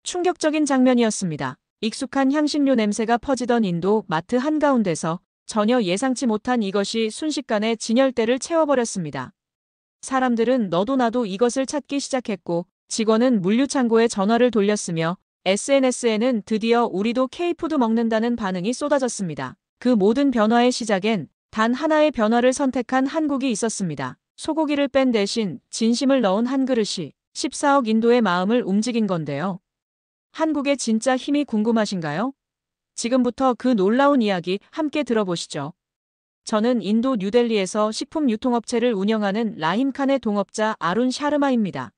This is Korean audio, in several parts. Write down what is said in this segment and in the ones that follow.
충격적인 장면이었습니다. 익숙한 향신료 냄새가 퍼지던 인도 마트 한가운데서 전혀 예상치 못한 이것이 순식간에 진열대를 채워버렸습니다. 사람들은 너도 나도 이것을 찾기 시작했고 직원은 물류창고에 전화를 돌렸으며 SNS에는 드디어 우리도 K푸드 먹는다는 반응이 쏟아졌습니다. 그 모든 변화의 시작엔 단 하나의 변화를 선택한 한국이 있었습니다. 소고기를 뺀 대신 진심을 넣은 한 그릇이 14억 인도의 마음을 움직인 건데요. 한국의 진짜 힘이 궁금하신가요? 지금부터 그 놀라운 이야기 함께 들어보시죠. 저는 인도 뉴델리에서 식품 유통업체를 운영하는 라힘칸의 동업자 아룬 샤르마입니다.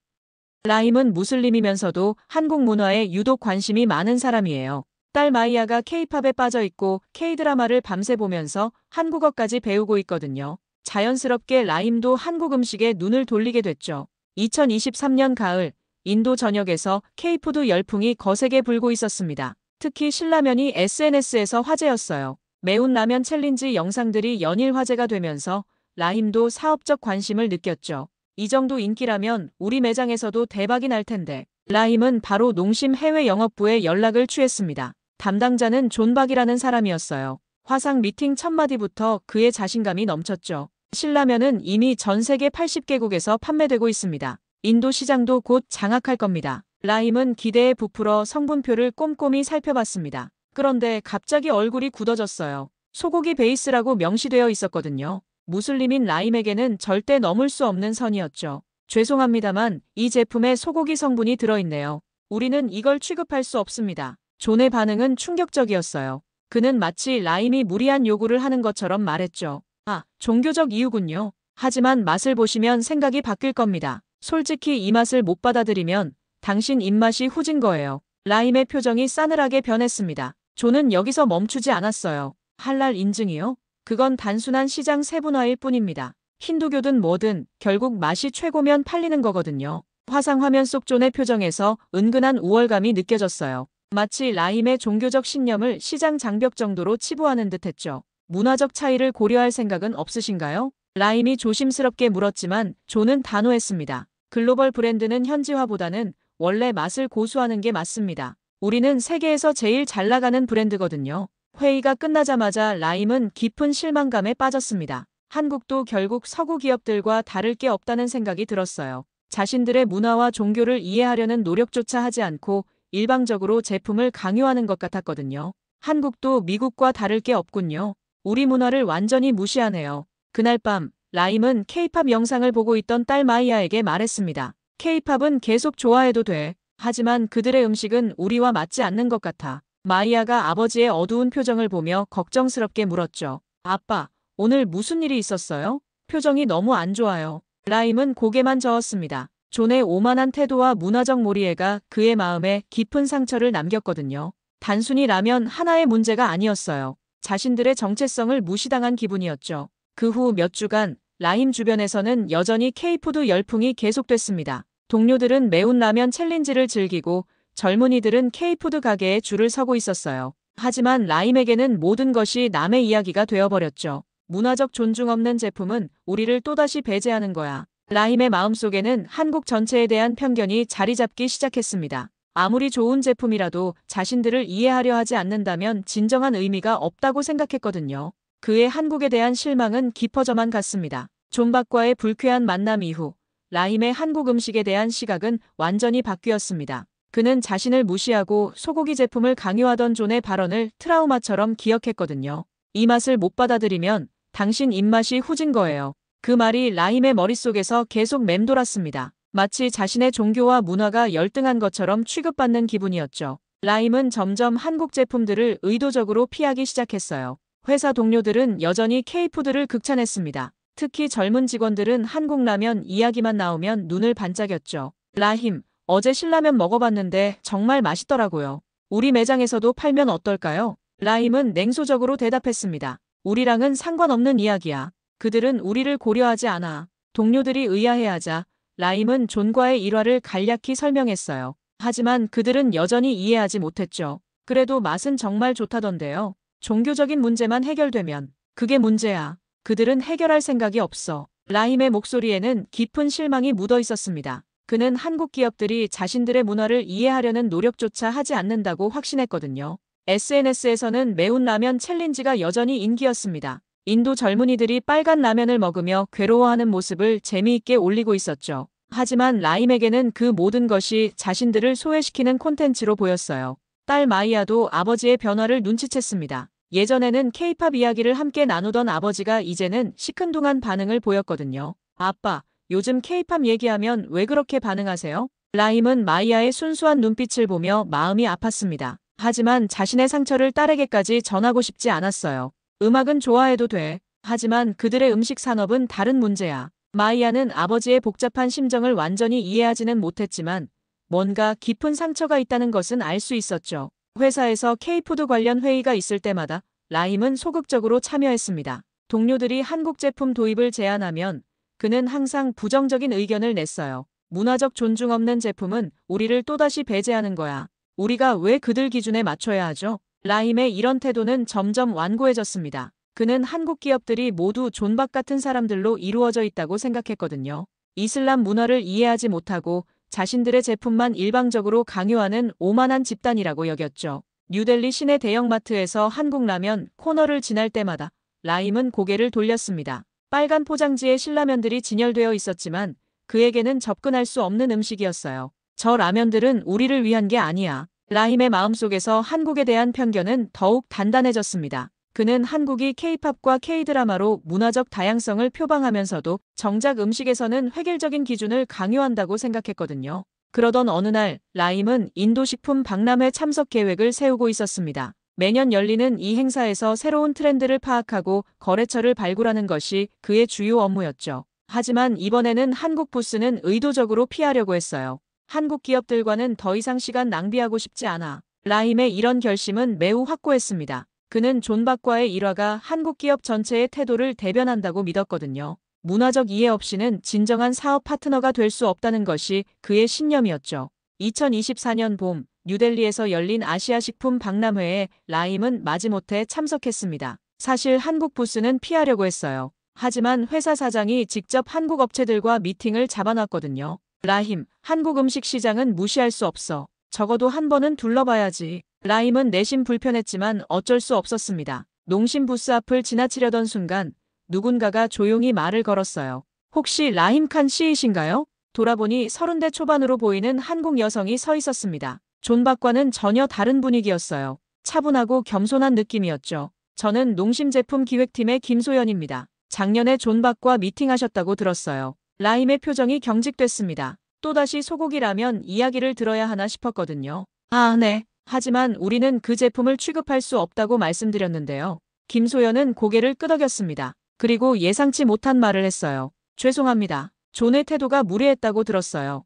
라힘은 무슬림이면서도 한국 문화에 유독 관심이 많은 사람이에요. 딸 마이야가 K-팝에 빠져 있고 K-드라마를 밤새 보면서 한국어까지 배우고 있거든요. 자연스럽게 라힘도 한국 음식에 눈을 돌리게 됐죠. 2023년 가을, 인도 전역에서 K-푸드 열풍이 거세게 불고 있었습니다. 특히 신라면이 SNS에서 화제였어요. 매운 라면 챌린지 영상들이 연일 화제가 되면서 라힘도 사업적 관심을 느꼈죠. 이 정도 인기라면 우리 매장에서도 대박이 날 텐데. 라힘은 바로 농심 해외 영업부에 연락을 취했습니다. 담당자는 존박이라는 사람이었어요. 화상 미팅 첫 마디부터 그의 자신감이 넘쳤죠. 신라면은 이미 전 세계 80개국에서 판매되고 있습니다. 인도 시장도 곧 장악할 겁니다. 라힘은 기대에 부풀어 성분표를 꼼꼼히 살펴봤습니다. 그런데 갑자기 얼굴이 굳어졌어요. 소고기 베이스라고 명시되어 있었거든요. 무슬림인 라힘에게는 절대 넘을 수 없는 선이었죠. 죄송합니다만 이 제품에 소고기 성분이 들어있네요. 우리는 이걸 취급할 수 없습니다. 존의 반응은 충격적이었어요. 그는 마치 라힘이 무리한 요구를 하는 것처럼 말했죠. 아, 종교적 이유군요. 하지만 맛을 보시면 생각이 바뀔 겁니다. 솔직히 이 맛을 못 받아들이면 당신 입맛이 후진 거예요. 라힘의 표정이 싸늘하게 변했습니다. 존은 여기서 멈추지 않았어요. 할랄 인증이요? 그건 단순한 시장 세분화일 뿐입니다. 힌두교든 뭐든 결국 맛이 최고면 팔리는 거거든요. 화상 화면 속 존의 표정에서 은근한 우월감이 느껴졌어요. 마치 라힘의 종교적 신념을 시장 장벽 정도로 치부하는 듯했죠. 문화적 차이를 고려할 생각은 없으신가요? 라힘이 조심스럽게 물었지만 존은 단호했습니다. 글로벌 브랜드는 현지화보다는 원래 맛을 고수하는 게 맞습니다. 우리는 세계에서 제일 잘 나가는 브랜드거든요. 회의가 끝나자마자 라힘은 깊은 실망감에 빠졌습니다. 한국도 결국 서구 기업들과 다를 게 없다는 생각이 들었어요. 자신들의 문화와 종교를 이해하려는 노력조차 하지 않고 일방적으로 제품을 강요하는 것 같았거든요. 한국도 미국과 다를 게 없군요. 우리 문화를 완전히 무시하네요. 그날 밤 라힘은 K-팝 영상을 보고 있던 딸 마이야에게 말했습니다. K-팝은 계속 좋아해도 돼. 하지만 그들의 음식은 우리와 맞지 않는 것 같아. 마이야가 아버지의 어두운 표정을 보며 걱정스럽게 물었죠. 아빠, 오늘 무슨 일이 있었어요? 표정이 너무 안 좋아요. 라힘은 고개만 저었습니다. 존의 오만한 태도와 문화적 몰이해가 그의 마음에 깊은 상처를 남겼거든요. 단순히 라면 하나의 문제가 아니었어요. 자신들의 정체성을 무시당한 기분이었죠. 그 후 몇 주간 라힘 주변에서는 여전히 K푸드 열풍이 계속됐습니다. 동료들은 매운 라면 챌린지를 즐기고 젊은이들은 K푸드 가게에 줄을 서고 있었어요. 하지만 라힘에게는 모든 것이 남의 이야기가 되어버렸죠. 문화적 존중 없는 제품은 우리를 또다시 배제하는 거야. 라힘의 마음속에는 한국 전체에 대한 편견이 자리 잡기 시작했습니다. 아무리 좋은 제품이라도 자신들을 이해하려 하지 않는다면 진정한 의미가 없다고 생각했거든요. 그의 한국에 대한 실망은 깊어져만 갔습니다. 존박과의 불쾌한 만남 이후 라힘의 한국 음식에 대한 시각은 완전히 바뀌었습니다. 그는 자신을 무시하고 소고기 제품을 강요하던 존의 발언을 트라우마처럼 기억했거든요. 이 맛을 못 받아들이면 당신 입맛이 후진 거예요. 그 말이 라힘의 머릿속에서 계속 맴돌았습니다. 마치 자신의 종교와 문화가 열등한 것처럼 취급받는 기분이었죠. 라힘은 점점 한국 제품들을 의도적으로 피하기 시작했어요. 회사 동료들은 여전히 K푸드를 극찬했습니다. 특히 젊은 직원들은 한국 라면 이야기만 나오면 눈을 반짝였죠. 라힘, 어제 신라면 먹어봤는데 정말 맛있더라고요. 우리 매장에서도 팔면 어떨까요? 라힘은 냉소적으로 대답했습니다. 우리랑은 상관없는 이야기야. 그들은 우리를 고려하지 않아. 동료들이 의아해하자 라힘은 존과의 일화를 간략히 설명했어요. 하지만 그들은 여전히 이해하지 못했죠. 그래도 맛은 정말 좋다던데요. 종교적인 문제만 해결되면 그게 문제야. 그들은 해결할 생각이 없어. 라힘의 목소리에는 깊은 실망이 묻어 있었습니다. 그는 한국 기업들이 자신들의 문화를 이해하려는 노력조차 하지 않는다고 확신했거든요. SNS에서는 매운 라면 챌린지가 여전히 인기였습니다. 인도 젊은이들이 빨간 라면을 먹으며 괴로워하는 모습을 재미있게 올리고 있었죠. 하지만 라임에게는 그 모든 것이 자신들을 소외시키는 콘텐츠로 보였어요. 딸 마이아도 아버지의 변화를 눈치챘습니다. 예전에는 케이팝 이야기를 함께 나누던 아버지가 이제는 시큰둥한 반응을 보였거든요. 아빠, 요즘 케이팝 얘기하면 왜 그렇게 반응하세요? 라임은 마이아의 순수한 눈빛을 보며 마음이 아팠습니다. 하지만 자신의 상처를 딸에게까지 전하고 싶지 않았어요. 음악은 좋아해도 돼. 하지만 그들의 음식 산업은 다른 문제야. 마이아는 아버지의 복잡한 심정을 완전히 이해하지는 못했지만 뭔가 깊은 상처가 있다는 것은 알 수 있었죠. 회사에서 K푸드 관련 회의가 있을 때마다 라임은 소극적으로 참여했습니다. 동료들이 한국 제품 도입을 제안하면 그는 항상 부정적인 의견을 냈어요. 문화적 존중 없는 제품은 우리를 또다시 배제하는 거야. 우리가 왜 그들 기준에 맞춰야 하죠? 라임의 이런 태도는 점점 완고해졌습니다. 그는 한국 기업들이 모두 존박 같은 사람들로 이루어져 있다고 생각했거든요. 이슬람 문화를 이해하지 못하고 자신들의 제품만 일방적으로 강요하는 오만한 집단이라고 여겼죠. 뉴델리 시내 대형마트에서 한국 라면 코너를 지날 때마다 라임은 고개를 돌렸습니다. 빨간 포장지에 신라면들이 진열되어 있었지만 그에게는 접근할 수 없는 음식이었어요. 저 라면들은 우리를 위한 게 아니야. 라임의 마음속에서 한국에 대한 편견은 더욱 단단해졌습니다. 그는 한국이 K-팝과 K-드라마로 문화적 다양성을 표방하면서도 정작 음식에서는 획일적인 기준을 강요한다고 생각했거든요. 그러던 어느 날 라임은 인도식품 박람회 참석 계획을 세우고 있었습니다. 매년 열리는 이 행사에서 새로운 트렌드를 파악하고 거래처를 발굴하는 것이 그의 주요 업무였죠. 하지만 이번에는 한국 부스는 의도적으로 피하려고 했어요. 한국 기업들과는 더 이상 시간 낭비하고 싶지 않아. 라임의 이런 결심은 매우 확고했습니다. 그는 존박과의 일화가 한국 기업 전체의 태도를 대변한다고 믿었거든요. 문화적 이해 없이는 진정한 사업 파트너가 될 수 없다는 것이 그의 신념이었죠. 2024년 봄 뉴델리에서 열린 아시아 식품 박람회에 라임은 마지못해 참석했습니다. 사실 한국 부스는 피하려고 했어요. 하지만 회사 사장이 직접 한국 업체들과 미팅을 잡아놨거든요. 라임, 한국 음식 시장은 무시할 수 없어. 적어도 한 번은 둘러봐야지. 라임은 내심 불편했지만 어쩔 수 없었습니다. 농심 부스 앞을 지나치려던 순간 누군가가 조용히 말을 걸었어요. 혹시 라임 칸 씨이신가요? 돌아보니 30대 초반으로 보이는 한국 여성이 서 있었습니다. 존박과는 전혀 다른 분위기였어요. 차분하고 겸손한 느낌이었죠. 저는 농심 제품 기획팀의 김소연입니다. 작년에 존박과 미팅하셨다고 들었어요. 라임의 표정이 경직됐습니다. 또다시 소고기 라면 이야기를 들어야 하나 싶었거든요. 아, 네. 하지만 우리는 그 제품을 취급할 수 없다고 말씀드렸는데요. 김소연은 고개를 끄덕였습니다. 그리고 예상치 못한 말을 했어요. 죄송합니다. 존의 태도가 무례했다고 들었어요.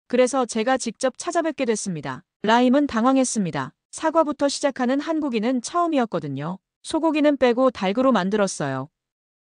그래서 제가 직접 찾아뵙게 됐습니다. 라임은 당황했습니다. 사과부터 시작하는 한국인은 처음이었거든요. 소고기는 빼고 닭으로 만들었어요.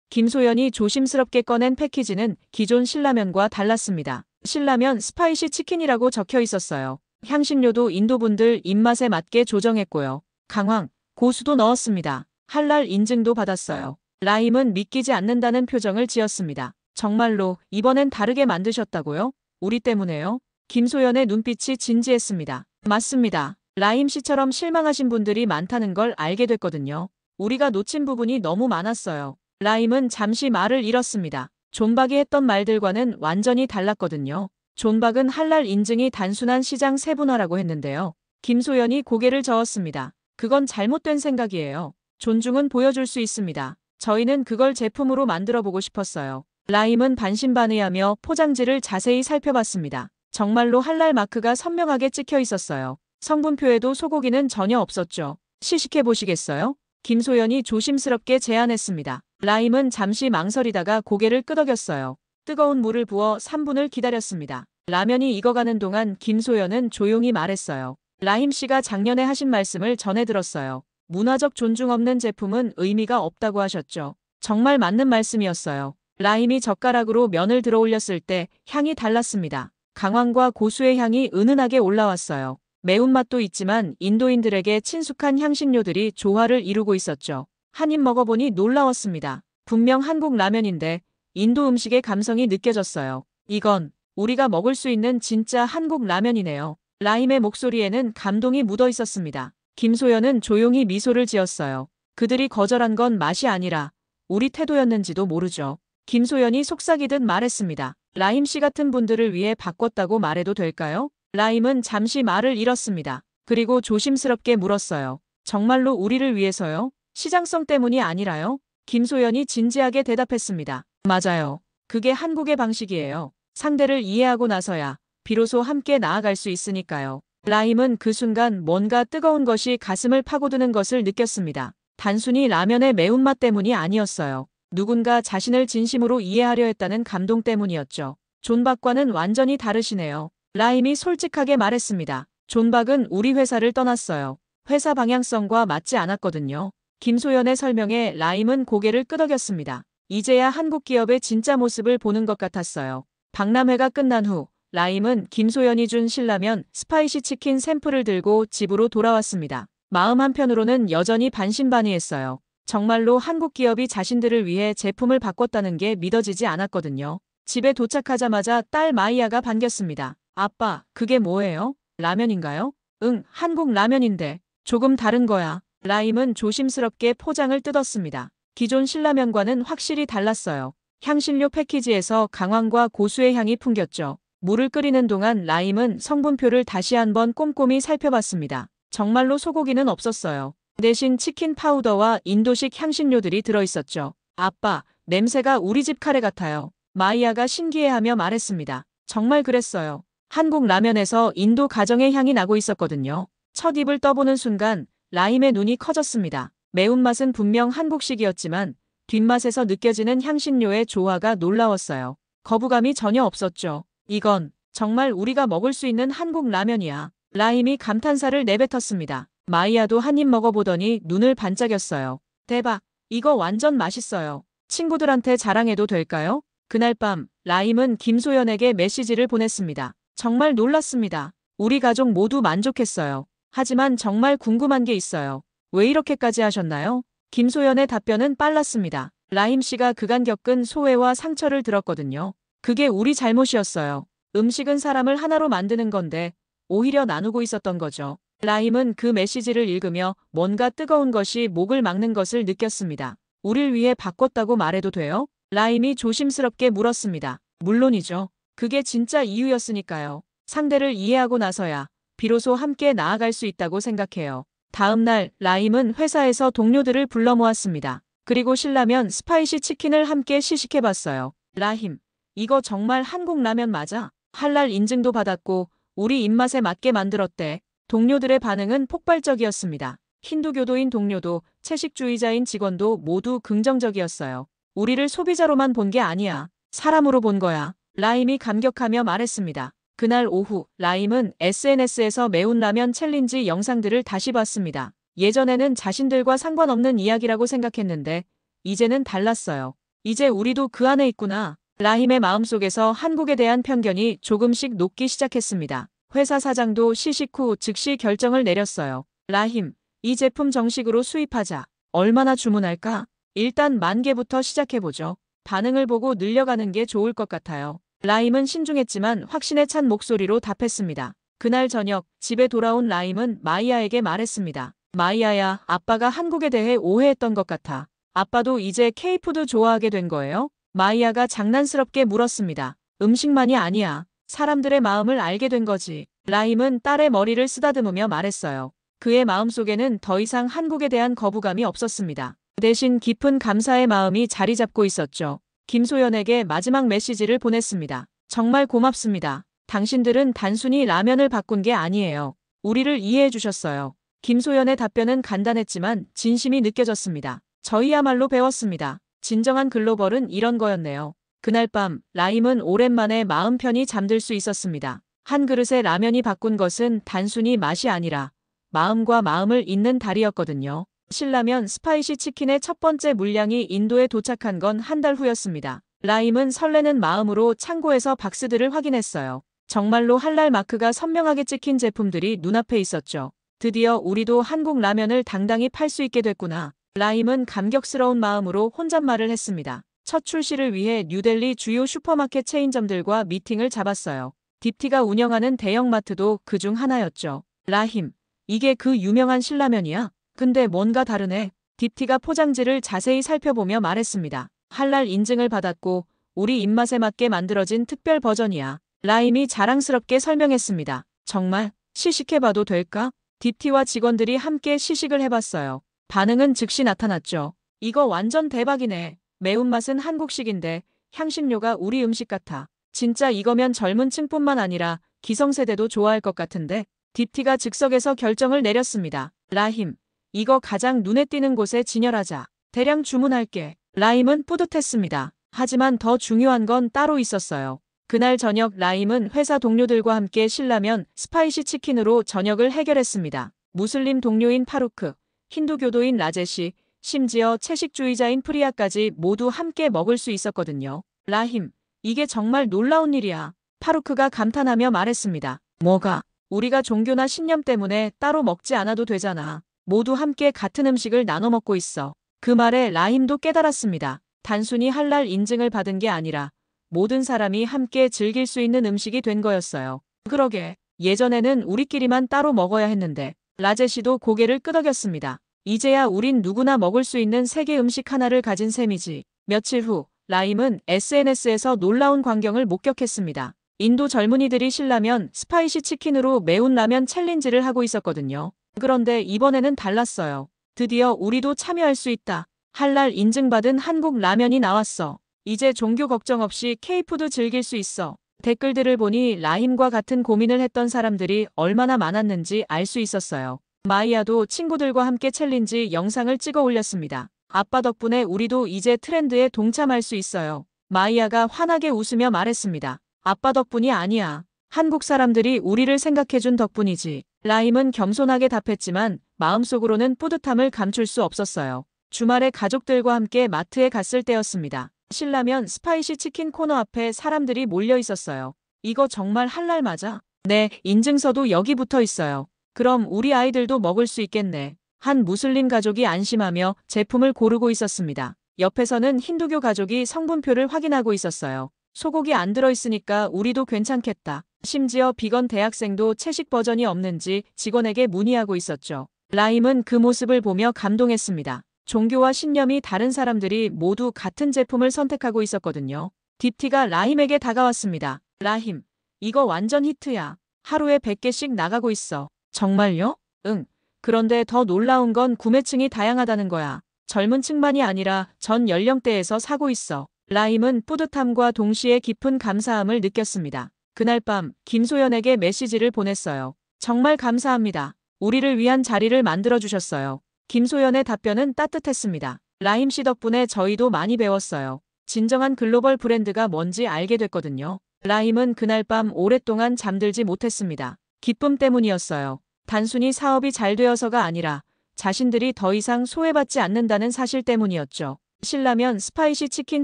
김소연이 조심스럽게 꺼낸 패키지는 기존 신라면과 달랐습니다. 신라면 스파이시 치킨이라고 적혀 있었어요. 향신료도 인도분들 입맛에 맞게 조정했고요. 강황, 고수도 넣었습니다. 할랄 인증도 받았어요. 라임은 믿기지 않는다는 표정을 지었습니다. 정말로 이번엔 다르게 만드셨다고요? 우리 때문에요? 김소연의 눈빛이 진지했습니다. 맞습니다. 라임 씨처럼 실망하신 분들이 많다는 걸 알게 됐거든요. 우리가 놓친 부분이 너무 많았어요. 라임은 잠시 말을 잃었습니다. 존박이 했던 말들과는 완전히 달랐거든요. 존박은 할랄 인증이 단순한 시장 세분화라고 했는데요. 김소연이 고개를 저었습니다. 그건 잘못된 생각이에요. 존중은 보여줄 수 있습니다. 저희는 그걸 제품으로 만들어 보고 싶었어요. 라임은 반신반의하며 포장지를 자세히 살펴봤습니다. 정말로 할랄 마크가 선명하게 찍혀 있었어요. 성분표에도 소고기는 전혀 없었죠. 시식해 보시겠어요? 김소연이 조심스럽게 제안했습니다. 라임은 잠시 망설이다가 고개를 끄덕였어요. 뜨거운 물을 부어 3분을 기다렸습니다. 라면이 익어가는 동안 김소연은 조용히 말했어요. 라임 씨가 작년에 하신 말씀을 전해 들었어요. 문화적 존중 없는 제품은 의미가 없다고 하셨죠. 정말 맞는 말씀이었어요. 라임이 젓가락으로 면을 들어 올렸을 때 향이 달랐습니다. 강황과 고수의 향이 은은하게 올라왔어요. 매운맛도 있지만 인도인들에게 친숙한 향신료들이 조화를 이루고 있었죠. 한 입 먹어보니 놀라웠습니다. 분명 한국 라면인데 인도 음식의 감성이 느껴졌어요. 이건 우리가 먹을 수 있는 진짜 한국 라면이네요. 라임의 목소리에는 감동이 묻어 있었습니다. 김소연은 조용히 미소를 지었어요. 그들이 거절한 건 맛이 아니라 우리 태도였는지도 모르죠. 김소연이 속삭이듯 말했습니다. 라임 씨 같은 분들을 위해 바꿨다고 말해도 될까요? 라임은 잠시 말을 잃었습니다. 그리고 조심스럽게 물었어요. 정말로 우리를 위해서요? 시장성 때문이 아니라요? 김소연이 진지하게 대답했습니다. 맞아요. 그게 한국의 방식이에요. 상대를 이해하고 나서야 비로소 함께 나아갈 수 있으니까요. 라임은 그 순간 뭔가 뜨거운 것이 가슴을 파고드는 것을 느꼈습니다. 단순히 라면의 매운맛 때문이 아니었어요. 누군가 자신을 진심으로 이해하려 했다는 감동 때문이었죠. 존박과는 완전히 다르시네요. 라임이 솔직하게 말했습니다. 존박은 우리 회사를 떠났어요. 회사 방향성과 맞지 않았거든요. 김소연의 설명에 라임은 고개를 끄덕였습니다. 이제야 한국 기업의 진짜 모습을 보는 것 같았어요. 박람회가 끝난 후 라임은 김소연이 준 신라면 스파이시 치킨 샘플을 들고 집으로 돌아왔습니다. 마음 한편으로는 여전히 반신반의했어요. 정말로 한국 기업이 자신들을 위해 제품을 바꿨다는 게 믿어지지 않았거든요. 집에 도착하자마자 딸 마이야가 반겼습니다. 아빠, 그게 뭐예요? 라면인가요? 응, 한국 라면인데. 조금 다른 거야. 라임은 조심스럽게 포장을 뜯었습니다. 기존 신라면과는 확실히 달랐어요. 향신료 패키지에서 강황과 고수의 향이 풍겼죠. 물을 끓이는 동안 라임은 성분표를 다시 한번 꼼꼼히 살펴봤습니다. 정말로 소고기는 없었어요. 대신 치킨 파우더와 인도식 향신료들이 들어있었죠. 아빠, 냄새가 우리 집 카레 같아요. 마이야가 신기해하며 말했습니다. 정말 그랬어요. 한국 라면에서 인도 가정의 향이 나고 있었거든요. 첫 입을 떠보는 순간 라임의 눈이 커졌습니다. 매운맛은 분명 한국식이었지만 뒷맛에서 느껴지는 향신료의 조화가 놀라웠어요. 거부감이 전혀 없었죠. 이건 정말 우리가 먹을 수 있는 한국 라면이야. 라임이 감탄사를 내뱉었습니다. 마이야도 한 입 먹어보더니 눈을 반짝였어요. 대박! 이거 완전 맛있어요. 친구들한테 자랑해도 될까요? 그날 밤 라임은 김소연에게 메시지를 보냈습니다. 정말 놀랐습니다. 우리 가족 모두 만족했어요. 하지만 정말 궁금한 게 있어요. 왜 이렇게까지 하셨나요? 김소연의 답변은 빨랐습니다. 라임 씨가 그간 겪은 소외와 상처를 들었거든요. 그게 우리 잘못이었어요. 음식은 사람을 하나로 만드는 건데 오히려 나누고 있었던 거죠. 라임은 그 메시지를 읽으며 뭔가 뜨거운 것이 목을 막는 것을 느꼈습니다. 우릴 위해 바꿨다고 말해도 돼요? 라임이 조심스럽게 물었습니다. 물론이죠. 그게 진짜 이유였으니까요. 상대를 이해하고 나서야 비로소 함께 나아갈 수 있다고 생각해요. 다음 날 라임은 회사에서 동료들을 불러 모았습니다. 그리고 신라면 스파이시 치킨을 함께 시식해봤어요. 라임, 이거 정말 한국 라면 맞아? 할랄 인증도 받았고 우리 입맛에 맞게 만들었대. 동료들의 반응은 폭발적이었습니다. 힌두교도인 동료도 채식주의자인 직원도 모두 긍정적이었어요. 우리를 소비자로만 본 게 아니야. 사람으로 본 거야. 라임이 감격하며 말했습니다. 그날 오후 라임은 SNS에서 매운 라면 챌린지 영상들을 다시 봤습니다. 예전에는 자신들과 상관없는 이야기라고 생각했는데 이제는 달랐어요. 이제 우리도 그 안에 있구나. 라임의 마음속에서 한국에 대한 편견이 조금씩 녹기 시작했습니다. 회사 사장도 시식 후 즉시 결정을 내렸어요. 라임, 이 제품 정식으로 수입하자. 얼마나 주문할까? 일단 10,000개부터 시작해보죠. 반응을 보고 늘려가는 게 좋을 것 같아요. 라임은 신중했지만 확신에 찬 목소리로 답했습니다. 그날 저녁 집에 돌아온 라임은 마이야에게 말했습니다. 마이야야, 아빠가 한국에 대해 오해했던 것 같아. 아빠도 이제 K푸드 좋아하게 된 거예요? 마이야가 장난스럽게 물었습니다. 음식만이 아니야. 사람들의 마음을 알게 된 거지. 라임은 딸의 머리를 쓰다듬으며 말했어요. 그의 마음속에는 더 이상 한국에 대한 거부감이 없었습니다. 대신 깊은 감사의 마음이 자리 잡고 있었죠. 김소연에게 마지막 메시지를 보냈습니다. 정말 고맙습니다. 당신들은 단순히 라면을 바꾼 게 아니에요. 우리를 이해해 주셨어요. 김소연의 답변은 간단했지만 진심이 느껴졌습니다. 저희야말로 배웠습니다. 진정한 글로벌은 이런 거였네요. 그날 밤 라임은 오랜만에 마음 편히 잠들 수 있었습니다. 한 그릇의 라면이 바꾼 것은 단순히 맛이 아니라 마음과 마음을 잇는 달이었거든요. 신라면 스파이시 치킨의 첫 번째 물량이 인도에 도착한 건 한 달 후였습니다. 라임은 설레는 마음으로 창고에서 박스들을 확인했어요. 정말로 할랄 마크가 선명하게 찍힌 제품들이 눈앞에 있었죠. 드디어 우리도 한국 라면을 당당히 팔 수 있게 됐구나. 라임은 감격스러운 마음으로 혼잣말을 했습니다. 첫 출시를 위해 뉴델리 주요 슈퍼마켓 체인점들과 미팅을 잡았어요. 딥티가 운영하는 대형마트도 그중 하나였죠. 라힘, 이게 그 유명한 신라면이야? 근데 뭔가 다르네. 딥티가 포장지를 자세히 살펴보며 말했습니다. 할랄 인증을 받았고 우리 입맛에 맞게 만들어진 특별 버전이야. 라임이 자랑스럽게 설명했습니다. 정말? 시식해봐도 될까? 딥티와 직원들이 함께 시식을 해봤어요. 반응은 즉시 나타났죠. 이거 완전 대박이네. 매운맛은 한국식인데 향신료가 우리 음식 같아. 진짜 이거면 젊은 층뿐만 아니라 기성세대도 좋아할 것 같은데. 딥티가 즉석에서 결정을 내렸습니다. 라힘, 이거 가장 눈에 띄는 곳에 진열하자. 대량 주문할게. 라임은 뿌듯했습니다. 하지만 더 중요한 건 따로 있었어요. 그날 저녁 라임은 회사 동료들과 함께 신라면 스파이시 치킨으로 저녁을 해결했습니다. 무슬림 동료인 파루크, 힌두교도인 라제시, 심지어 채식주의자인 프리아까지 모두 함께 먹을 수 있었거든요. 라힘, 이게 정말 놀라운 일이야. 파루크가 감탄하며 말했습니다. 뭐가? 우리가 종교나 신념 때문에 따로 먹지 않아도 되잖아. 모두 함께 같은 음식을 나눠 먹고 있어. 그 말에 라힘도 깨달았습니다. 단순히 할랄 인증을 받은 게 아니라 모든 사람이 함께 즐길 수 있는 음식이 된 거였어요. 그러게, 예전에는 우리끼리만 따로 먹어야 했는데. 라제시도 고개를 끄덕였습니다. 이제야 우린 누구나 먹을 수 있는 세계 음식 하나를 가진 셈이지. 며칠 후 라임은 SNS에서 놀라운 광경을 목격했습니다. 인도 젊은이들이 신라면 스파이시 치킨으로 매운 라면 챌린지를 하고 있었거든요. 그런데 이번에는 달랐어요. 드디어 우리도 참여할 수 있다. 할랄 인증받은 한국 라면이 나왔어. 이제 종교 걱정 없이 K푸드 즐길 수 있어. 댓글들을 보니 라힘과 같은 고민을 했던 사람들이 얼마나 많았는지 알 수 있었어요. 마이아도 친구들과 함께 챌린지 영상을 찍어 올렸습니다. 아빠 덕분에 우리도 이제 트렌드에 동참할 수 있어요. 마이아가 환하게 웃으며 말했습니다. 아빠 덕분이 아니야. 한국 사람들이 우리를 생각해준 덕분이지. 라임은 겸손하게 답했지만 마음속으로는 뿌듯함을 감출 수 없었어요. 주말에 가족들과 함께 마트에 갔을 때였습니다. 신라면 스파이시 치킨 코너 앞에 사람들이 몰려 있었어요. 이거 정말 할랄 맞아? 네, 인증서도 여기 붙어 있어요. 그럼 우리 아이들도 먹을 수 있겠네. 한 무슬림 가족이 안심하며 제품을 고르고 있었습니다. 옆에서는 힌두교 가족이 성분표를 확인하고 있었어요. 소고기 안 들어있으니까 우리도 괜찮겠다. 심지어 비건 대학생도 채식 버전이 없는지 직원에게 문의하고 있었죠. 라임은 그 모습을 보며 감동했습니다. 종교와 신념이 다른 사람들이 모두 같은 제품을 선택하고 있었거든요. 딥티가 라힘에게 다가왔습니다. 라힘, 이거 완전 히트야. 하루에 100개씩 나가고 있어. 정말요? 응. 그런데 더 놀라운 건 구매층이 다양하다는 거야. 젊은 층만이 아니라 전 연령대에서 사고 있어. 라임은 뿌듯함과 동시에 깊은 감사함을 느꼈습니다. 그날 밤 김소연에게 메시지를 보냈어요. 정말 감사합니다. 우리를 위한 자리를 만들어주셨어요. 김소연의 답변은 따뜻했습니다. 라임 씨 덕분에 저희도 많이 배웠어요. 진정한 글로벌 브랜드가 뭔지 알게 됐거든요. 라임은 그날 밤 오랫동안 잠들지 못했습니다. 기쁨 때문이었어요. 단순히 사업이 잘 되어서가 아니라 자신들이 더 이상 소외받지 않는다는 사실 때문이었죠. 신라면 스파이시 치킨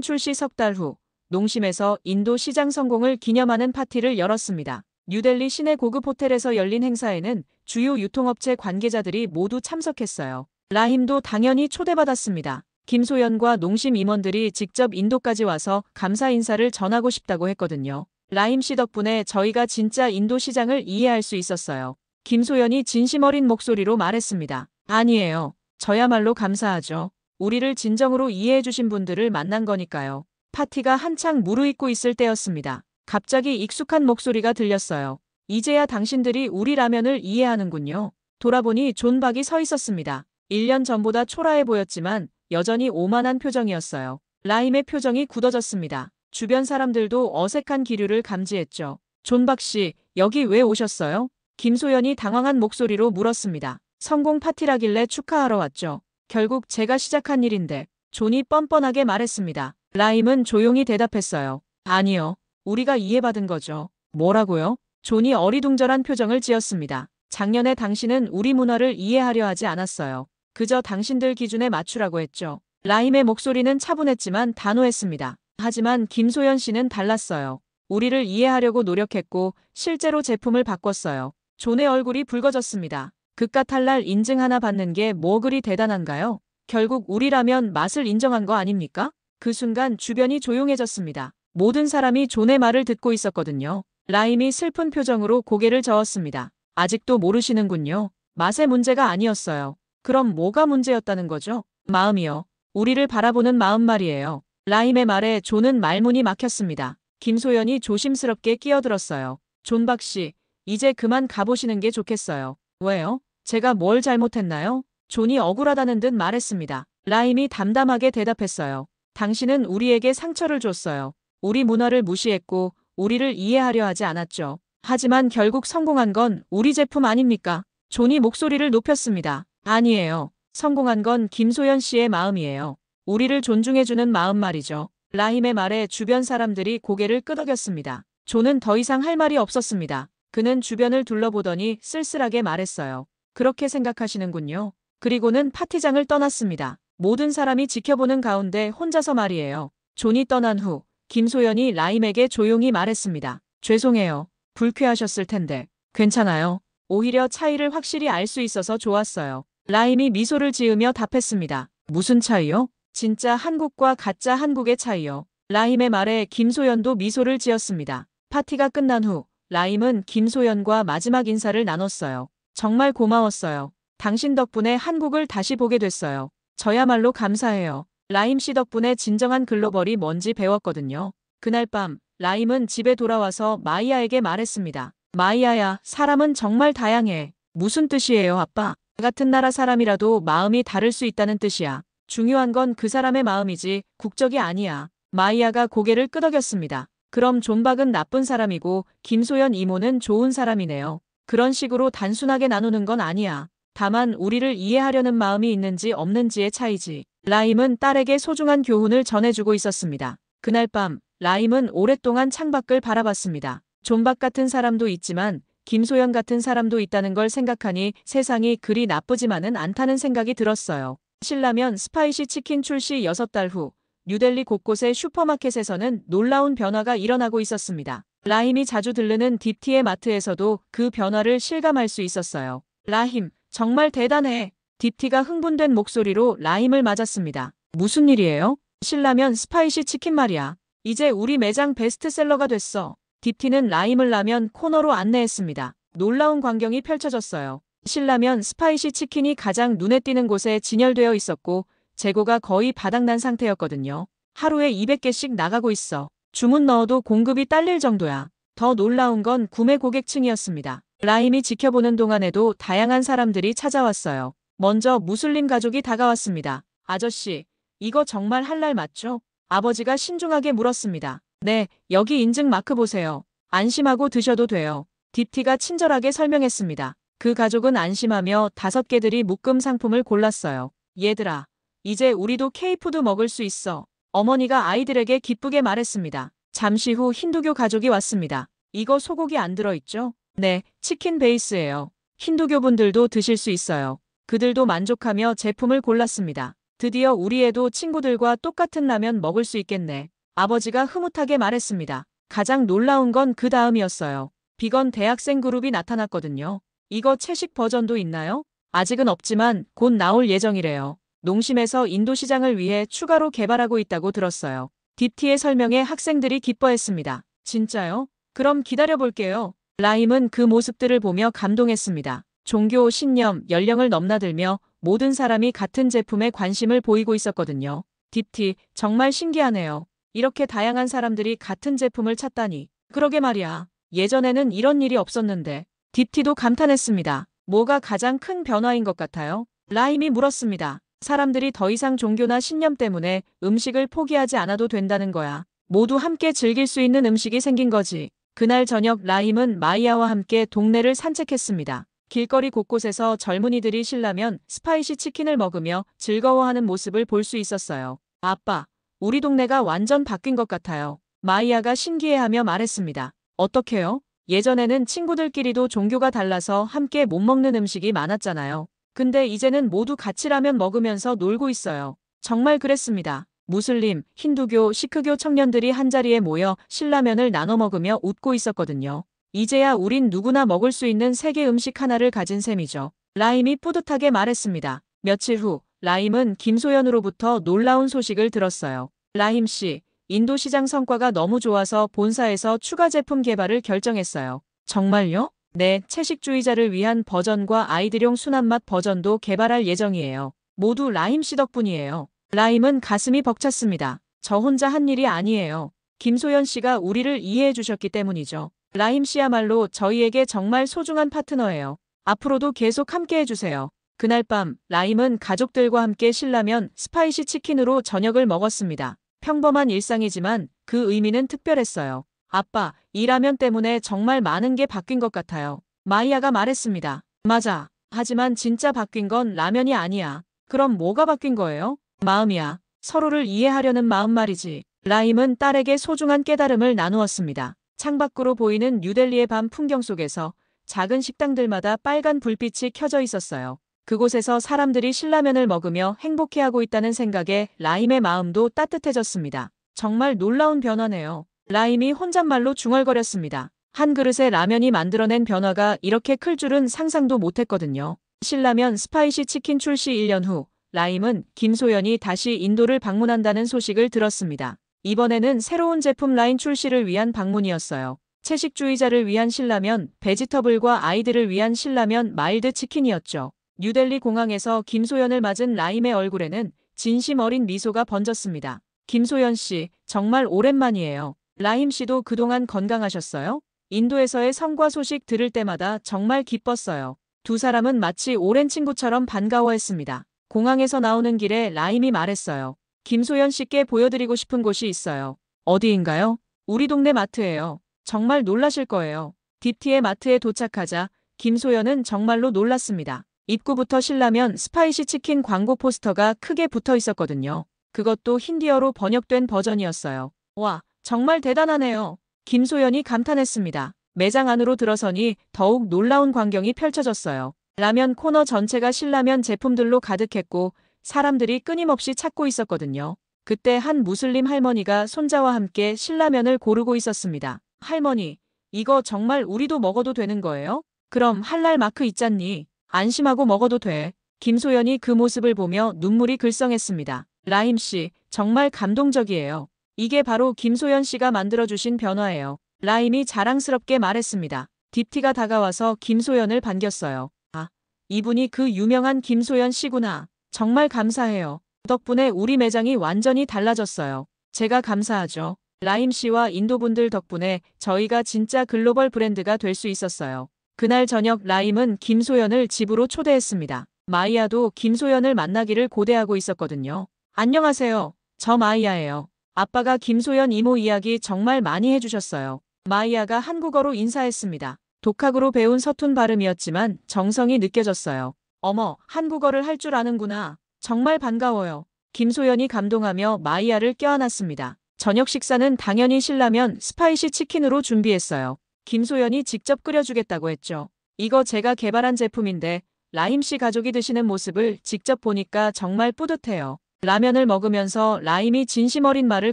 출시 석 달 후 농심에서 인도 시장 성공을 기념하는 파티를 열었습니다. 뉴델리 시내 고급 호텔에서 열린 행사에는 주요 유통업체 관계자들이 모두 참석했어요. 라힘도 당연히 초대받았습니다. 김소연과 농심 임원들이 직접 인도까지 와서 감사 인사를 전하고 싶다고 했거든요. 라힘 씨 덕분에 저희가 진짜 인도 시장을 이해할 수 있었어요. 김소연이 진심 어린 목소리로 말했습니다. 아니에요. 저야말로 감사하죠. 우리를 진정으로 이해해 주신 분들을 만난 거니까요. 파티가 한창 무르익고 있을 때였습니다. 갑자기 익숙한 목소리가 들렸어요. 이제야 당신들이 우리 라면을 이해하는군요. 돌아보니 존 박이 서 있었습니다. 1년 전보다 초라해 보였지만 여전히 오만한 표정이었어요. 라임의 표정이 굳어졌습니다. 주변 사람들도 어색한 기류를 감지했죠. 존 박 씨, 여기 왜 오셨어요? 김소연이 당황한 목소리로 물었습니다. 성공 파티라길래 축하하러 왔죠. 결국 제가 시작한 일인데. 존이 뻔뻔하게 말했습니다. 라임은 조용히 대답했어요. 아니요. 우리가 이해받은 거죠. 뭐라고요? 존이 어리둥절한 표정을 지었습니다. 작년에 당신은 우리 문화를 이해하려 하지 않았어요. 그저 당신들 기준에 맞추라고 했죠. 라임의 목소리는 차분했지만 단호했습니다. 하지만 김소연 씨는 달랐어요. 우리를 이해하려고 노력했고 실제로 제품을 바꿨어요. 존의 얼굴이 붉어졌습니다. 그깟 할랄 인증 하나 받는 게 뭐 그리 대단한가요? 결국 우리라면 맛을 인정한 거 아닙니까? 그 순간 주변이 조용해졌습니다. 모든 사람이 존의 말을 듣고 있었거든요. 라임이 슬픈 표정으로 고개를 저었습니다. 아직도 모르시는군요. 맛의 문제가 아니었어요. 그럼 뭐가 문제였다는 거죠? 마음이요. 우리를 바라보는 마음 말이에요. 라임의 말에 존은 말문이 막혔습니다. 김소연이 조심스럽게 끼어들었어요. 존박 씨, 이제 그만 가보시는 게 좋겠어요. 왜요? 제가 뭘 잘못했나요? 존이 억울하다는 듯 말했습니다. 라임이 담담하게 대답했어요. 당신은 우리에게 상처를 줬어요. 우리 문화를 무시했고 우리를 이해하려 하지 않았죠. 하지만 결국 성공한 건 우리 제품 아닙니까? 존이 목소리를 높였습니다. 아니에요. 성공한 건 김소연 씨의 마음이에요. 우리를 존중해주는 마음 말이죠. 라임의 말에 주변 사람들이 고개를 끄덕였습니다. 존은 더 이상 할 말이 없었습니다. 그는 주변을 둘러보더니 쓸쓸하게 말했어요. 그렇게 생각하시는군요. 그리고는 파티장을 떠났습니다. 모든 사람이 지켜보는 가운데 혼자서 말이에요. 존이 떠난 후 김소연이 라임에게 조용히 말했습니다. 죄송해요. 불쾌하셨을 텐데. 괜찮아요. 오히려 차이를 확실히 알 수 있어서 좋았어요. 라임이 미소를 지으며 답했습니다. 무슨 차이요? 진짜 한국과 가짜 한국의 차이요. 라임의 말에 김소연도 미소를 지었습니다. 파티가 끝난 후 라임은 김소연과 마지막 인사를 나눴어요. 정말 고마웠어요. 당신 덕분에 한국을 다시 보게 됐어요. 저야말로 감사해요. 라임 씨 덕분에 진정한 글로벌이 뭔지 배웠거든요. 그날 밤 라임은 집에 돌아와서 마이아에게 말했습니다. 마이아야, 사람은 정말 다양해. 무슨 뜻이에요, 아빠? 같은 나라 사람이라도 마음이 다를 수 있다는 뜻이야. 중요한 건 그 사람의 마음이지 국적이 아니야. 마이아가 고개를 끄덕였습니다. 그럼 존박은 나쁜 사람이고 김소연 이모는 좋은 사람이네요. 그런 식으로 단순하게 나누는 건 아니야. 다만 우리를 이해하려는 마음이 있는지 없는지의 차이지. 라임은 딸에게 소중한 교훈을 전해주고 있었습니다. 그날 밤 라임은 오랫동안 창밖을 바라봤습니다. 존박 같은 사람도 있지만 김소연 같은 사람도 있다는 걸 생각하니 세상이 그리 나쁘지만은 않다는 생각이 들었어요. 신라면 스파이시 치킨 출시 6달 후 뉴델리 곳곳의 슈퍼마켓에서는 놀라운 변화가 일어나고 있었습니다. 라임이 자주 들르는 딥티의 마트에서도 그 변화를 실감할 수 있었어요. 라임, 정말 대단해. 딥티가 흥분된 목소리로 라임을 맞았습니다. 무슨 일이에요? 신라면 스파이시 치킨 말이야. 이제 우리 매장 베스트셀러가 됐어. 딥티는 라임을 라면 코너로 안내했습니다. 놀라운 광경이 펼쳐졌어요. 신라면 스파이시 치킨이 가장 눈에 띄는 곳에 진열되어 있었고 재고가 거의 바닥난 상태였거든요. 하루에 200개씩 나가고 있어. 주문 넣어도 공급이 딸릴 정도야. 더 놀라운 건 구매 고객층이었습니다. 라임이 지켜보는 동안에도 다양한 사람들이 찾아왔어요. 먼저 무슬림 가족이 다가왔습니다. 아저씨, 이거 정말 할랄 맞죠? 아버지가 신중하게 물었습니다. 네, 여기 인증 마크 보세요. 안심하고 드셔도 돼요. 딥티가 친절하게 설명했습니다. 그 가족은 안심하며 5개들이 묶음 상품을 골랐어요. 얘들아, 이제 우리도 K푸드 먹을 수 있어. 어머니가 아이들에게 기쁘게 말했습니다. 잠시 후 힌두교 가족이 왔습니다. 이거 소고기 안 들어있죠? 네, 치킨 베이스예요. 힌두교 분들도 드실 수 있어요. 그들도 만족하며 제품을 골랐습니다. 드디어 우리 애도 친구들과 똑같은 라면 먹을 수 있겠네. 아버지가 흐뭇하게 말했습니다. 가장 놀라운 건 그 다음이었어요. 비건 대학생 그룹이 나타났거든요. 이거 채식 버전도 있나요? 아직은 없지만 곧 나올 예정이래요. 농심에서 인도 시장을 위해 추가로 개발하고 있다고 들었어요. 딥티의 설명에 학생들이 기뻐했습니다. 진짜요? 그럼 기다려볼게요. 라임은 그 모습들을 보며 감동했습니다. 종교, 신념, 연령을 넘나들며 모든 사람이 같은 제품에 관심을 보이고 있었거든요. 딥티, 정말 신기하네요. 이렇게 다양한 사람들이 같은 제품을 찾다니. 그러게 말이야. 예전에는 이런 일이 없었는데. 딥티도 감탄했습니다. 뭐가 가장 큰 변화인 것 같아요? 라임이 물었습니다. 사람들이 더 이상 종교나 신념 때문에 음식을 포기하지 않아도 된다는 거야. 모두 함께 즐길 수 있는 음식이 생긴 거지. 그날 저녁 라임은 마이아와 함께 동네를 산책했습니다. 길거리 곳곳에서 젊은이들이 신라면 스파이시 치킨을 먹으며 즐거워하는 모습을 볼 수 있었어요. 아빠, 우리 동네가 완전 바뀐 것 같아요. 마이아가 신기해하며 말했습니다. 어떻게요? 예전에는 친구들끼리도 종교가 달라서 함께 못 먹는 음식이 많았잖아요. 근데 이제는 모두 같이 라면 먹으면서 놀고 있어요. 정말 그랬습니다. 무슬림, 힌두교, 시크교 청년들이 한자리에 모여 신라면을 나눠 먹으며 웃고 있었거든요. 이제야 우린 누구나 먹을 수 있는 세계 음식 하나를 가진 셈이죠. 라임이 뿌듯하게 말했습니다. 며칠 후 라임은 김소연으로부터 놀라운 소식을 들었어요. 라임 씨, 인도 시장 성과가 너무 좋아서 본사에서 추가 제품 개발을 결정했어요. 정말요? 네, 채식주의자를 위한 버전과 아이들용 순한맛 버전도 개발할 예정이에요. 모두 라임 씨 덕분이에요. 라임은 가슴이 벅찼습니다. 저 혼자 한 일이 아니에요. 김소연 씨가 우리를 이해해 주셨기 때문이죠. 라임 씨야말로 저희에게 정말 소중한 파트너예요. 앞으로도 계속 함께 해주세요. 그날 밤 라임은 가족들과 함께 신라면 스파이시 치킨으로 저녁을 먹었습니다. 평범한 일상이지만 그 의미는 특별했어요. 아빠, 이 라면 때문에 정말 많은 게 바뀐 것 같아요. 마이아가 말했습니다. 맞아. 하지만 진짜 바뀐 건 라면이 아니야. 그럼 뭐가 바뀐 거예요? 마음이야. 서로를 이해하려는 마음 말이지. 라임은 딸에게 소중한 깨달음을 나누었습니다. 창밖으로 보이는 뉴델리의 밤 풍경 속에서 작은 식당들마다 빨간 불빛이 켜져 있었어요. 그곳에서 사람들이 신라면을 먹으며 행복해하고 있다는 생각에 라임의 마음도 따뜻해졌습니다. 정말 놀라운 변화네요. 라임이 혼잣말로 중얼거렸습니다. 한 그릇의 라면이 만들어낸 변화가 이렇게 클 줄은 상상도 못했거든요. 신라면 스파이시 치킨 출시 1년 후 라임은 김소연이 다시 인도를 방문한다는 소식을 들었습니다. 이번에는 새로운 제품 라인 출시를 위한 방문이었어요. 채식주의자를 위한 신라면, 베지터블과 아이들을 위한 신라면 마일드 치킨이었죠. 뉴델리 공항에서 김소연을 맞은 라임의 얼굴에는 진심 어린 미소가 번졌습니다. 김소연 씨, 정말 오랜만이에요. 라임 씨도 그동안 건강하셨어요? 인도에서의 성과 소식 들을 때마다 정말 기뻤어요. 두 사람은 마치 오랜 친구처럼 반가워했습니다. 공항에서 나오는 길에 라임이 말했어요. 김소연 씨께 보여드리고 싶은 곳이 있어요. 어디인가요? 우리 동네 마트예요. 정말 놀라실 거예요. 딥티의 마트에 도착하자 김소연은 정말로 놀랐습니다. 입구부터 신라면 스파이시 치킨 광고 포스터가 크게 붙어 있었거든요. 그것도 힌디어로 번역된 버전이었어요. 와, 정말 대단하네요. 김소연이 감탄했습니다. 매장 안으로 들어서니 더욱 놀라운 광경이 펼쳐졌어요. 라면 코너 전체가 신라면 제품들로 가득했고 사람들이 끊임없이 찾고 있었거든요. 그때 한 무슬림 할머니가 손자와 함께 신라면을 고르고 있었습니다. 할머니, 이거 정말 우리도 먹어도 되는 거예요? 그럼 할랄 마크 있잖니. 안심하고 먹어도 돼. 김소연이 그 모습을 보며 눈물이 글썽했습니다. 라임 씨, 정말 감동적이에요. 이게 바로 김소연 씨가 만들어주신 변화예요. 라임이 자랑스럽게 말했습니다. 딥티가 다가와서 김소연을 반겼어요. 아, 이분이 그 유명한 김소연 씨구나. 정말 감사해요. 덕분에 우리 매장이 완전히 달라졌어요. 제가 감사하죠. 라임 씨와 인도분들 덕분에 저희가 진짜 글로벌 브랜드가 될 수 있었어요. 그날 저녁 라임은 김소연을 집으로 초대했습니다. 마이아도 김소연을 만나기를 고대하고 있었거든요. 안녕하세요. 저 마이아예요. 아빠가 김소연 이모 이야기 정말 많이 해주셨어요. 마이아가 한국어로 인사했습니다. 독학으로 배운 서툰 발음이었지만 정성이 느껴졌어요. 어머, 한국어를 할 줄 아는구나. 정말 반가워요. 김소연이 감동하며 마이아를 껴안았습니다. 저녁 식사는 당연히 신라면 스파이시 치킨으로 준비했어요. 김소연이 직접 끓여주겠다고 했죠. 이거 제가 개발한 제품인데 라임 씨 가족이 드시는 모습을 직접 보니까 정말 뿌듯해요. 라면을 먹으면서 라임이 진심 어린 말을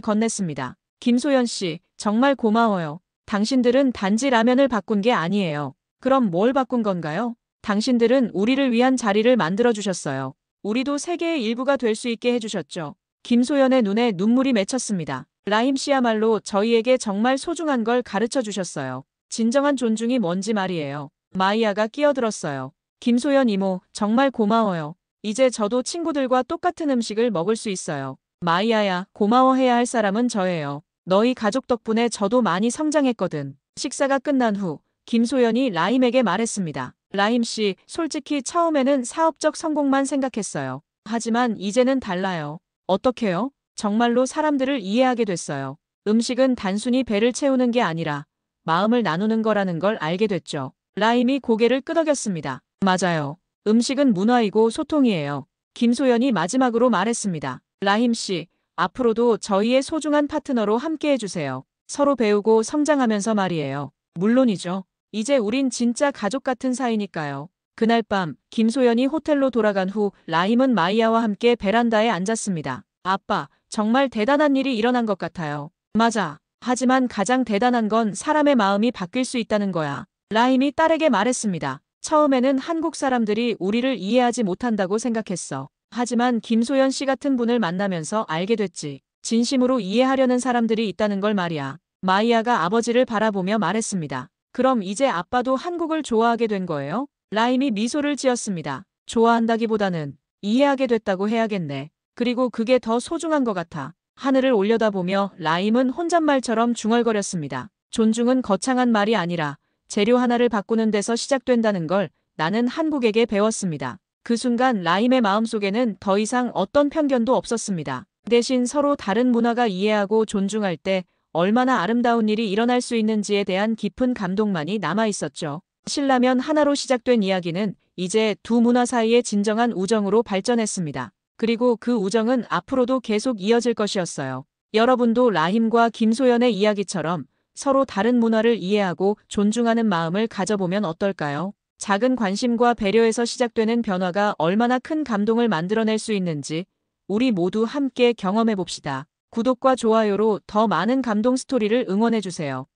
건넸습니다. 김소연 씨, 정말 고마워요. 당신들은 단지 라면을 바꾼 게 아니에요. 그럼 뭘 바꾼 건가요? 당신들은 우리를 위한 자리를 만들어주셨어요. 우리도 세계의 일부가 될 수 있게 해주셨죠. 김소연의 눈에 눈물이 맺혔습니다. 라임 씨야말로 저희에게 정말 소중한 걸 가르쳐 주셨어요. 진정한 존중이 뭔지 말이에요. 마이아가 끼어들었어요. 김소연 이모, 정말 고마워요. 이제 저도 친구들과 똑같은 음식을 먹을 수 있어요. 마이아야, 고마워해야 할 사람은 저예요. 너희 가족 덕분에 저도 많이 성장했거든. 식사가 끝난 후 김소연이 라임에게 말했습니다. 라임 씨, 솔직히 처음에는 사업적 성공만 생각했어요. 하지만 이제는 달라요. 어떻게요? 정말로 사람들을 이해하게 됐어요. 음식은 단순히 배를 채우는 게 아니라 마음을 나누는 거라는 걸 알게 됐죠. 라임이 고개를 끄덕였습니다. 맞아요. 음식은 문화이고 소통이에요. 김소연이 마지막으로 말했습니다. 라임 씨, 앞으로도 저희의 소중한 파트너로 함께 해주세요. 서로 배우고 성장하면서 말이에요. 물론이죠. 이제 우린 진짜 가족 같은 사이니까요. 그날 밤 김소연이 호텔로 돌아간 후 라임은 마이아와 함께 베란다에 앉았습니다. 아빠, 정말 대단한 일이 일어난 것 같아요. 맞아. 하지만 가장 대단한 건 사람의 마음이 바뀔 수 있다는 거야. 라임이 딸에게 말했습니다. 처음에는 한국 사람들이 우리를 이해하지 못한다고 생각했어. 하지만 김소연 씨 같은 분을 만나면서 알게 됐지. 진심으로 이해하려는 사람들이 있다는 걸 말이야. 마이아가 아버지를 바라보며 말했습니다. 그럼 이제 아빠도 한국을 좋아하게 된 거예요? 라임이 미소를 지었습니다. 좋아한다기보다는 이해하게 됐다고 해야겠네. 그리고 그게 더 소중한 것 같아. 하늘을 올려다보며 라임은 혼잣말처럼 중얼거렸습니다. 존중은 거창한 말이 아니라 재료 하나를 바꾸는 데서 시작된다는 걸 나는 한국에게 배웠습니다. 그 순간 라임의 마음속에는 더 이상 어떤 편견도 없었습니다. 대신 서로 다른 문화가 이해하고 존중할 때 얼마나 아름다운 일이 일어날 수 있는지에 대한 깊은 감동만이 남아 있었죠. 신라면 하나로 시작된 이야기는 이제 두 문화 사이의 진정한 우정으로 발전했습니다. 그리고 그 우정은 앞으로도 계속 이어질 것이었어요. 여러분도 라힘과 김소연의 이야기처럼 서로 다른 문화를 이해하고 존중하는 마음을 가져보면 어떨까요? 작은 관심과 배려에서 시작되는 변화가 얼마나 큰 감동을 만들어낼 수 있는지 우리 모두 함께 경험해 봅시다. 구독과 좋아요로 더 많은 감동 스토리를 응원해 주세요.